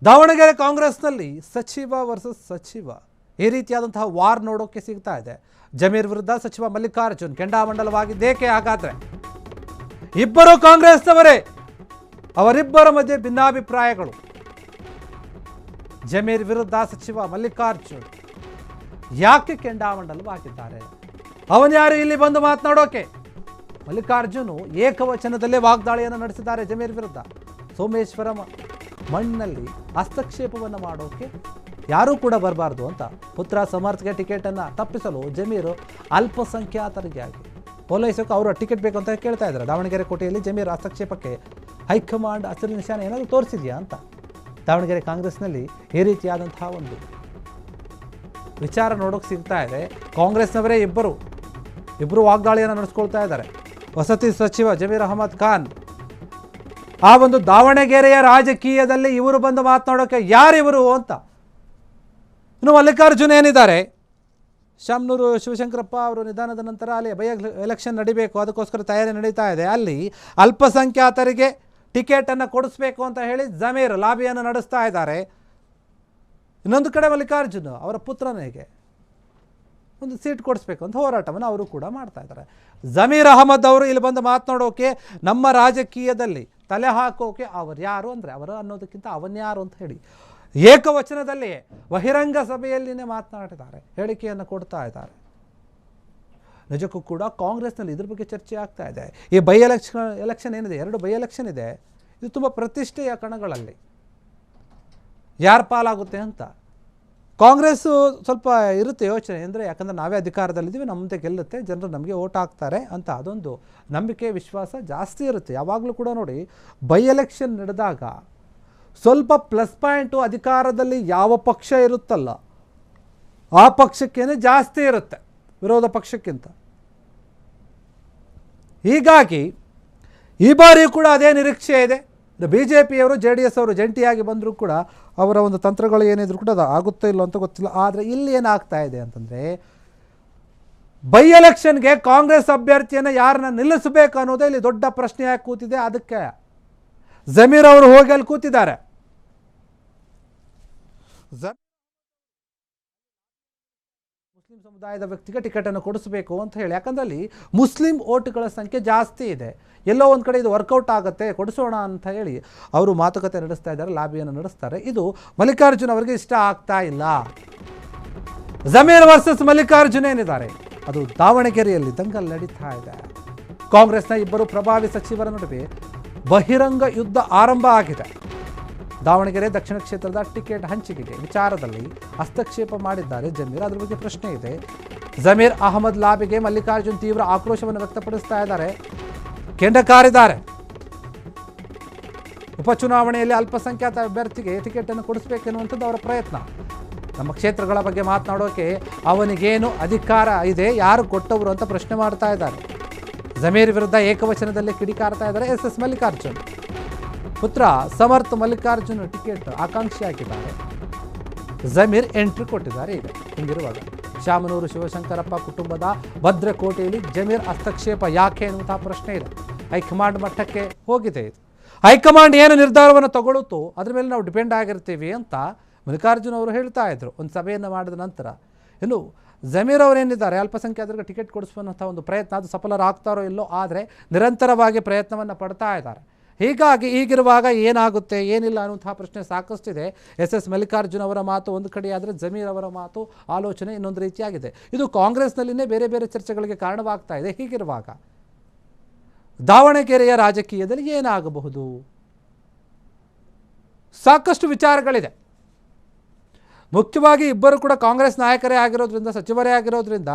ದಾವಣಗೆರೆ ಕಾಂಗ್ರೆಸ್ನಲ್ಲಿ ಸಚಿವ ವರ್ಸಸ್ ಸಚಿವ ಈ ರೀತಿಯಾದಂತಹ ವಾರ್ ನೋಡೋಕೆ ಸಿಗ್ತಾ ಇದೆ. ಜಮೀರ್ ವಿರುದ್ಧ ಸಚಿವ ಮಲ್ಲಿಕಾರ್ಜುನ್ ಕೆಂಡಾಮಂಡಲವಾಗಿದ್ದೇಕೆ? ಹಾಗಾದ್ರೆ ಇಬ್ಬರು ಕಾಂಗ್ರೆಸ್ನವರೇ, ಅವರಿಬ್ಬರ ಮಧ್ಯೆ ಭಿನ್ನಾಭಿಪ್ರಾಯಗಳು. ಜಮೀರ್ ವಿರುದ್ಧ ಸಚಿವ ಮಲ್ಲಿಕಾರ್ಜುನ್ ಯಾಕೆ ಕೆಂಡಾಮಂಡಲವಾಗಿದ್ದಾರೆ? ಅವನ್ಯಾರು ಇಲ್ಲಿ ಬಂದು ಮಾತನಾಡೋಕೆ? ಮಲ್ಲಿಕಾರ್ಜುನ್ ಏಕವಚನದಲ್ಲೇ ವಾಗ್ದಾಳಿಯನ್ನು ನಡೆಸಿದ್ದಾರೆ ಜಮೀರ್ ವಿರುದ್ಧ. ಸೋಮೇಶ್ವರಂ ಮಣ್ಣಲ್ಲಿ ಹಸ್ತಕ್ಷೇಪವನ್ನು ಮಾಡೋಕೆ ಯಾರೂ ಕೂಡ ಬರಬಾರ್ದು ಅಂತ ಪುತ್ರ ಸಮರ್ಥ್ಗೆ ಟಿಕೆಟನ್ನು ತಪ್ಪಿಸಲು ಜಮೀರು ಅಲ್ಪಸಂಖ್ಯಾತರಿಗೆ ಪೊಲೀಸಕ್ಕೆ ಅವರು ಟಿಕೆಟ್ ಬೇಕು ಅಂತ ಕೇಳ್ತಾ ಇದ್ದಾರೆ. ದಾವಣಗೆರೆ ಕೋಟೆಯಲ್ಲಿ ಜಮೀರ್ ಹಸ್ತಕ್ಷೇಪಕ್ಕೆ ಹೈಕಮಾಂಡ್ ಹಸಿರು ನಿಶಾನ ಏನಾದರೂ ತೋರಿಸಿದೆಯಾ ಅಂತ ದಾವಣಗೆರೆ ಕಾಂಗ್ರೆಸ್ನಲ್ಲಿ ಈ ರೀತಿಯಾದಂತಹ ಒಂದು ವಿಚಾರ ನೋಡೋಕೆ ಸಿಗ್ತಾ ಇದೆ. ಕಾಂಗ್ರೆಸ್ನವರೇ ಇಬ್ಬರು ವಾಗ್ದಾಳಿಯನ್ನು ನಡೆಸ್ಕೊಳ್ತಾ ಇದ್ದಾರೆ. ವಸತಿ ಸಚಿವ ಜಮೀರ್ ಅಹಮದ್ ಖಾನ್ ಆ ಒಂದು ದಾವಣಗೆರೆಯ ರಾಜಕೀಯದಲ್ಲಿ ಇವರು ಬಂದು ಮಾತನಾಡೋಕೆ ಯಾರಿವರು ಅಂತ. ಇನ್ನು ಮಲ್ಲಿಕಾರ್ಜುನ್ ಏನಿದ್ದಾರೆ, ಶಾಮನೂರು ಶಿವಶಂಕರಪ್ಪ ಅವರು ನಿಧನದ ನಂತರ ಅಲ್ಲಿ ಎಲೆಕ್ಷನ್ ನಡಿಬೇಕು, ಅದಕ್ಕೋಸ್ಕರ ತಯಾರಿ ನಡೀತಾ ಇದೆ. ಅಲ್ಲಿ ಅಲ್ಪಸಂಖ್ಯಾತರಿಗೆ ಟಿಕೆಟನ್ನು ಕೊಡಿಸ್ಬೇಕು ಅಂತ ಹೇಳಿ ಜಮೀರ್ ಲಾಬಿಯನ್ನು ನಡೆಸ್ತಾ ಇದ್ದಾರೆ. ಇನ್ನೊಂದು ಕಡೆ ಮಲ್ಲಿಕಾರ್ಜುನ್ ಅವರ ಪುತ್ರನಿಗೆ ಒಂದು ಸೀಟ್ ಕೊಡಿಸ್ಬೇಕು ಅಂತ ಹೋರಾಟವನ್ನು ಅವರು ಕೂಡ ಮಾಡ್ತಾ ಇದ್ದಾರೆ. ಜಮೀರ್ ಅಹಮದ್ ಅವರು ಇಲ್ಲಿ ಬಂದು ಮಾತನಾಡೋಕೆ, ನಮ್ಮ ರಾಜಕೀಯದಲ್ಲಿ ತಲೆ ಹಾಕೋಕೆ ಅವರು ಯಾರು ಅಂದರೆ ಅವರು ಅನ್ನೋದಕ್ಕಿಂತ ಅವನ್ಯಾರು ಅಂತ ಹೇಳಿ ಏಕವಚನದಲ್ಲಿ ಬಹಿರಂಗ ಸಭೆಯಲ್ಲಿನೇ ಮಾತನಾಡಿದ್ದಾರೆ, ಹೇಳಿಕೆಯನ್ನು ಕೊಡ್ತಾ ಇದ್ದಾರೆ. ನಿಜಕ್ಕೂ ಕೂಡ ಕಾಂಗ್ರೆಸ್ನಲ್ಲಿ ಇದ್ರ ಬಗ್ಗೆ ಚರ್ಚೆ ಆಗ್ತಾ ಇದೆ. ಈ ಎಲೆಕ್ಷನ್ ಏನಿದೆ, 2 ಬೈ ಎಲೆಕ್ಷನ್ ಇದೆ, ಇದು ತುಂಬ ಪ್ರತಿಷ್ಠೆಯ ಕಣಗಳಲ್ಲಿ ಯಾರು ಪಾಲಾಗುತ್ತೆ ಅಂತ ಕಾಂಗ್ರೆಸ್ಸು ಸ್ವಲ್ಪ ಇರುತ್ತೆ ಯೋಚನೆ. ಅಂದರೆ ಯಾಕಂದರೆ ನಾವೇ ಅಧಿಕಾರದಲ್ಲಿದ್ದೀವಿ, ನಮ್ಮದೇ ಗೆಲ್ಲುತ್ತೆ, ಜನರು ನಮಗೆ ಓಟ್ ಹಾಕ್ತಾರೆ ಅಂತ ಅದೊಂದು ನಂಬಿಕೆ ವಿಶ್ವಾಸ ಜಾಸ್ತಿ ಇರುತ್ತೆ. ಯಾವಾಗಲೂ ಕೂಡ ನೋಡಿ, ಬೈ ಎಲೆಕ್ಷನ್ ನಡೆದಾಗ ಸ್ವಲ್ಪ ಪ್ಲಸ್ ಪಾಯಿಂಟು ಅಧಿಕಾರದಲ್ಲಿ ಯಾವ ಪಕ್ಷ ಇರುತ್ತಲ್ಲ ಆ ಪಕ್ಷಕ್ಕೇನೆ ಜಾಸ್ತಿ ಇರುತ್ತೆ ವಿರೋಧ ಪಕ್ಷಕ್ಕಿಂತ. ಹೀಗಾಗಿ ಈ ಬಾರಿ ಕೂಡ ಅದೇ ನಿರೀಕ್ಷೆ ಇದೆ. BJP ಅವರು JDS ಅವರು ಜಂಟಿಯಾಗಿ ಬಂದರೂ ಕೂಡ ಅವರ ಒಂದು ತಂತ್ರಗಳು ಏನಿದ್ರು ಕೂಡ ಅದು ಆಗುತ್ತೋ ಇಲ್ಲೋ ಅಂತ ಗೊತ್ತಿಲ್ಲ. ಆದರೆ ಇಲ್ಲಿ ಏನಾಗ್ತಾ ಇದೆ ಅಂತಂದರೆ, ಬೈ ಎಲೆಕ್ಷನ್ಗೆ ಕಾಂಗ್ರೆಸ್ ಅಭ್ಯರ್ಥಿಯನ್ನು ಯಾರನ್ನ ನಿಲ್ಲಿಸಬೇಕು ಅನ್ನೋದೇ ಇಲ್ಲಿ ದೊಡ್ಡ ಪ್ರಶ್ನೆಯಾಗಿ ಕೂತಿದೆ. ಅದಕ್ಕೆ ಜಮೀರ್ ಅವರು ಹೋಗಿ ಅಲ್ಲಿ ಕೂತಿದ್ದಾರೆ. ಮುಸ್ಲಿಂ ಸಮುದಾಯದ ವ್ಯಕ್ತಿಗೆ ಟಿಕೆಟನ್ನು ಕೊಡಿಸಬೇಕು ಅಂತ ಹೇಳಿ, ಯಾಕಂದ್ರೆ ಅಲ್ಲಿ ಮುಸ್ಲಿಂ ಓಟ್ಗಳ ಸಂಖ್ಯೆ ಜಾಸ್ತಿ ಇದೆ. ಎಲ್ಲೋ ಒಂದು ಕಡೆ ಇದು ವರ್ಕೌಟ್ ಆಗುತ್ತೆ, ಕೊಡಿಸೋಣ ಅಂತ ಹೇಳಿ ಅವರು ಮಾತುಕತೆ ನಡೆಸ್ತಾ ಇದ್ದಾರೆ, ಲಾಬಿಯನ್ನು ನಡೆಸ್ತಾರೆ. ಇದು ಮಲ್ಲಿಕಾರ್ಜುನ್ ಅವರಿಗೆ ಇಷ್ಟ ಆಗ್ತಾ ಇಲ್ಲ. ಜಮೀರ್ ವರ್ಸಸ್ ಮಲ್ಲಿಕಾರ್ಜುನ್ ಏನಿದ್ದಾರೆ, ಅದು ದಾವಣಗೆರೆಯಲ್ಲಿ ದಂಗಲ್ ನಡೀತಾ ಇದೆ. ಕಾಂಗ್ರೆಸ್ನ ಇಬ್ಬರು ಪ್ರಭಾವಿ ಸಚಿವರ ನಡುವೆ ಬಹಿರಂಗ ಯುದ್ಧ ಆರಂಭ ಆಗಿದೆ. ದಾವಣಗೆರೆ ದಕ್ಷಿಣ ಕ್ಷೇತ್ರದ ಟಿಕೆಟ್ ಹಂಚಿಕೆಗೆ ವಿಚಾರದಲ್ಲಿ ಹಸ್ತಕ್ಷೇಪ ಮಾಡಿದ್ದಾರೆ ಜಮೀರ್. ಅದ್ರ ಬಗ್ಗೆ ಪ್ರಶ್ನೆ ಇದೆ. ಜಮೀರ್ ಅಹಮದ್ ಲಾಬಿಗೆ ಮಲ್ಲಿಕಾರ್ಜುನ್ ತೀವ್ರ ಆಕ್ರೋಶವನ್ನು ವ್ಯಕ್ತಪಡಿಸ್ತಾ ಇದ್ದಾರೆ, ಕೆಂಡ ಕಾರಿದ್ದಾರೆ. ಉಪಚುನಾವಣೆಯಲ್ಲಿ ಅಲ್ಪಸಂಖ್ಯಾತ ಅಭ್ಯರ್ಥಿಗೆ ಟಿಕೆಟನ್ನು ಕೊಡಿಸಬೇಕೆನ್ನುವಂಥದ್ದು ಅವರ ಪ್ರಯತ್ನ. ನಮ್ಮ ಕ್ಷೇತ್ರಗಳ ಬಗ್ಗೆ ಮಾತನಾಡೋಕೆ ಅವನಿಗೇನು ಅಧಿಕಾರ ಇದೆ, ಯಾರು ಕೊಟ್ಟವರು ಅಂತ ಪ್ರಶ್ನೆ ಮಾಡ್ತಾ ಇದ್ದಾರೆ. ಜಮೀರ್ ವಿರುದ್ಧ ಏಕವಚನದಲ್ಲಿ ಕಿಡಿಕಾರ್ತಾ ಇದ್ದಾರೆ SS ಮಲ್ಲಿಕಾರ್ಜುನ್. ಪುತ್ರ ಸಮರ್ಥ್ ಮಲ್ಲಿಕಾರ್ಜುನ್ ಟಿಕೆಟ್ ಆಕಾಂಕ್ಷಿಯಾಗಿದ್ದಾರೆ. ಜಮೀರ್ ಎಂಟ್ರಿ ಕೊಟ್ಟಿದ್ದಾರೆ. ಈಗ ಹಿಂಗಿರುವಾಗ ಶಾಮನೂರು ಶಿವಶಂಕರಪ್ಪ ಕುಟುಂಬದ ಭದ್ರಕೋಟೆಯಲ್ಲಿ ಜಮೀರ್ ಹಸ್ತಕ್ಷೇಪ ಯಾಕೆ ಎನ್ನುವಂತಹ ಪ್ರಶ್ನೆ ಇದೆ. ಹೈಕಮಾಂಡ್ ಮಟ್ಟಕ್ಕೆ ಹೋಗಿದೆ. ಇದು ಹೈಕಮಾಂಡ್ ಏನು ನಿರ್ಧಾರವನ್ನು ತಗೊಳ್ಳುತ್ತೋ ಅದ್ರ ಮೇಲೆ ನಾವು ಡಿಪೆಂಡ್ ಆಗಿರ್ತೀವಿ ಅಂತ ಮಲ್ಲಿಕಾರ್ಜುನ್ ಅವರು ಹೇಳ್ತಾ ಇದ್ರು ಒಂದು ಸಭೆಯನ್ನು ಮಾಡಿದ ನಂತರ. ಇನ್ನು ಜಮೀರ್ ಅವರೇನಿದ್ದಾರೆ, ಅಲ್ಪಸಂಖ್ಯಾತರಿಗೆ ಟಿಕೆಟ್ ಕೊಡಿಸುವಂಥ ಒಂದು ಪ್ರಯತ್ನ ಅದು ಸಫಲರಾಗ್ತಾರೋ ಇಲ್ಲೋ, ಆದರೆ ನಿರಂತರವಾಗಿ ಪ್ರಯತ್ನವನ್ನು ಪಡ್ತಾ ಇದ್ದಾರೆ. ಹೀಗಾಗಿ ಈಗಿರುವಾಗ ಏನಾಗುತ್ತೆ ಏನಿಲ್ಲ ಅನ್ನುವಂತಹ ಪ್ರಶ್ನೆ ಸಾಕಷ್ಟಿದೆ. SS ಮಲ್ಲಿಕಾರ್ಜುನ್ ಅವರ ಮಾತು ಒಂದು ಕಡೆಯಾದರೆ ಜಮೀರ್ ಅವರ ಮಾತು ಆಲೋಚನೆ ಇನ್ನೊಂದು ರೀತಿಯಾಗಿದೆ. ಇದು ಕಾಂಗ್ರೆಸ್ನಲ್ಲಿನೇ ಬೇರೆ ಬೇರೆ ಚರ್ಚೆಗಳಿಗೆ ಕಾರಣವಾಗ್ತಾ ಇದೆ. ಹೀಗಿರುವಾಗ ದಾವಣಗೆರೆಯ ರಾಜಕೀಯದಲ್ಲಿ ಏನಾಗಬಹುದು? ಸಾಕಷ್ಟು ವಿಚಾರಗಳಿದೆ. ಮುಖ್ಯವಾಗಿ ಇಬ್ಬರು ಕೂಡ ಕಾಂಗ್ರೆಸ್ ನಾಯಕರೇ ಆಗಿರೋದ್ರಿಂದ, ಸಚಿವರೇ ಆಗಿರೋದ್ರಿಂದ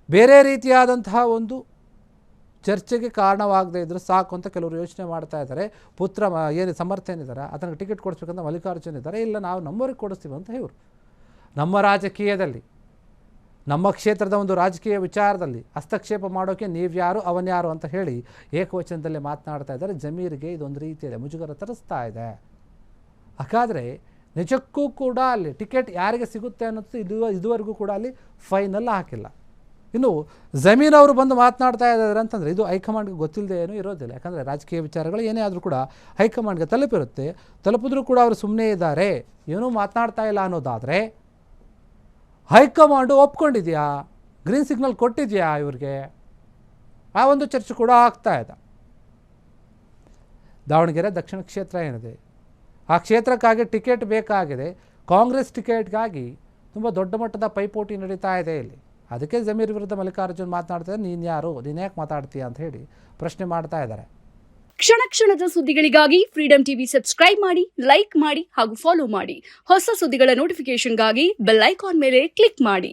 ಬೇರೆ ರೀತಿಯಾದಂತಹ ಒಂದು ಚರ್ಚೆಗೆ ಕಾರಣವಾಗದೇ ಇದ್ದರೆ ಸಾಕು ಅಂತ ಕೆಲವರು ಯೋಚನೆ ಮಾಡ್ತಾ ಇದ್ದಾರೆ. ಪುತ್ರ ಏನು ಸಮರ್ಥ ಏನಿದ್ದಾರೆ ಅದನ್ನು ಟಿಕೆಟ್ ಕೊಡಿಸ್ಬೇಕಂತ ಮಲ್ಲಿಕಾರ್ಜುನ್ ಇದ್ದಾರೆ. ಇಲ್ಲ, ನಾವು ನಮ್ಮವ್ರಿಗೆ ಕೊಡಿಸ್ತೀವಿ ಅಂತ ಇವರು. ನಮ್ಮ ರಾಜಕೀಯದಲ್ಲಿ, ನಮ್ಮ ಕ್ಷೇತ್ರದ ಒಂದು ರಾಜಕೀಯ ವಿಚಾರದಲ್ಲಿ ಹಸ್ತಕ್ಷೇಪ ಮಾಡೋಕ್ಕೆ ನೀವ್ಯಾರು ಅವನ್ಯಾರು ಅಂತ ಹೇಳಿ ಏಕವಚನದಲ್ಲೇ ಮಾತನಾಡ್ತಾ ಇದ್ದಾರೆ. ಜಮೀರ್ಗೆ ಇದೊಂದು ರೀತಿಯಲ್ಲಿ ಮುಜುಗರ ತರಿಸ್ತಾ ಇದೆ. ಹಾಗಾದರೆ ನಿಜಕ್ಕೂ ಕೂಡ ಅಲ್ಲಿ ಟಿಕೆಟ್ ಯಾರಿಗೆ ಸಿಗುತ್ತೆ ಅನ್ನೋದು ಇದುವರೆಗೂ ಕೂಡ ಅಲ್ಲಿ ಫೈನಲ್ ಹಾಕಿಲ್ಲ. ಇನ್ನು ಜಮೀನ್ ಅವರು ಬಂದು ಮಾತನಾಡ್ತಾ ಇದ್ದಾರೆ ಅಂತಂದರೆ ಇದು ಹೈಕಮಾಂಡ್ಗೆ ಗೊತ್ತಿಲ್ಲದೆ ಏನೂ ಇರೋದಿಲ್ಲ. ಯಾಕಂದರೆ ರಾಜಕೀಯ ವಿಚಾರಗಳು ಏನೇ ಆದರೂ ಕೂಡ ಹೈಕಮಾಂಡ್ಗೆ ತಲುಪಿರುತ್ತೆ. ತಲುಪಿದ್ರೂ ಕೂಡ ಅವರು ಸುಮ್ಮನೆ ಇದ್ದಾರೆ, ಏನೂ ಮಾತನಾಡ್ತಾ ಇಲ್ಲ ಅನ್ನೋದಾದರೆ ಹೈಕಮಾಂಡು ಒಪ್ಕೊಂಡಿದೆಯಾ, ಗ್ರೀನ್ ಸಿಗ್ನಲ್ ಕೊಟ್ಟಿದೆಯಾ ಇವ್ರಿಗೆ, ಆ ಒಂದು ಚರ್ಚೆ ಕೂಡ ಆಗ್ತಾ ಇದೆ. ದಾವಣಗೆರೆ ದಕ್ಷಿಣ ಕ್ಷೇತ್ರ ಏನಿದೆ, ಆ ಕ್ಷೇತ್ರಕ್ಕಾಗಿ ಟಿಕೆಟ್ ಬೇಕಾಗಿದೆ. ಕಾಂಗ್ರೆಸ್ ಟಿಕೆಟ್ಗಾಗಿ ತುಂಬ ದೊಡ್ಡ ಮಟ್ಟದ ಪೈಪೋಟಿ ನಡೀತಾ ಇದೆ ಇಲ್ಲಿ. ಅದಕ್ಕೆ ಜಮೀರ್ ವಿರುದ್ಧ ಮಲ್ಲಿಕಾರ್ಜುನ್ ಮಾತನಾಡ್ತಾರೆ. ನೀನು ಯಾರು, ನೀನು ಯಾಕೆ ಮಾತಾಡ್ತೀಯ ಅಂತ ಹೇಳಿ ಪ್ರಶ್ನೆ ಮಾಡ್ತಾ ಇದ್ದಾರೆ. ಕ್ಷಣ ಕ್ಷಣದ ಸುದ್ದಿಗಳಿಗಾಗಿ ಫ್ರೀಡಂ ಟಿವಿ ಸಬ್ಸ್ಕ್ರೈಬ್ ಮಾಡಿ, ಲೈಕ್ ಮಾಡಿ ಹಾಗೂ ಫಾಲೋ ಮಾಡಿ. ಹೊಸ ಸುದ್ದಿಗಳ ನೋಟಿಫಿಕೇಶನ್ಗಾಗಿ ಬೆಲ್ ಐಕಾನ್ ಮೇಲೆ ಕ್ಲಿಕ್ ಮಾಡಿ.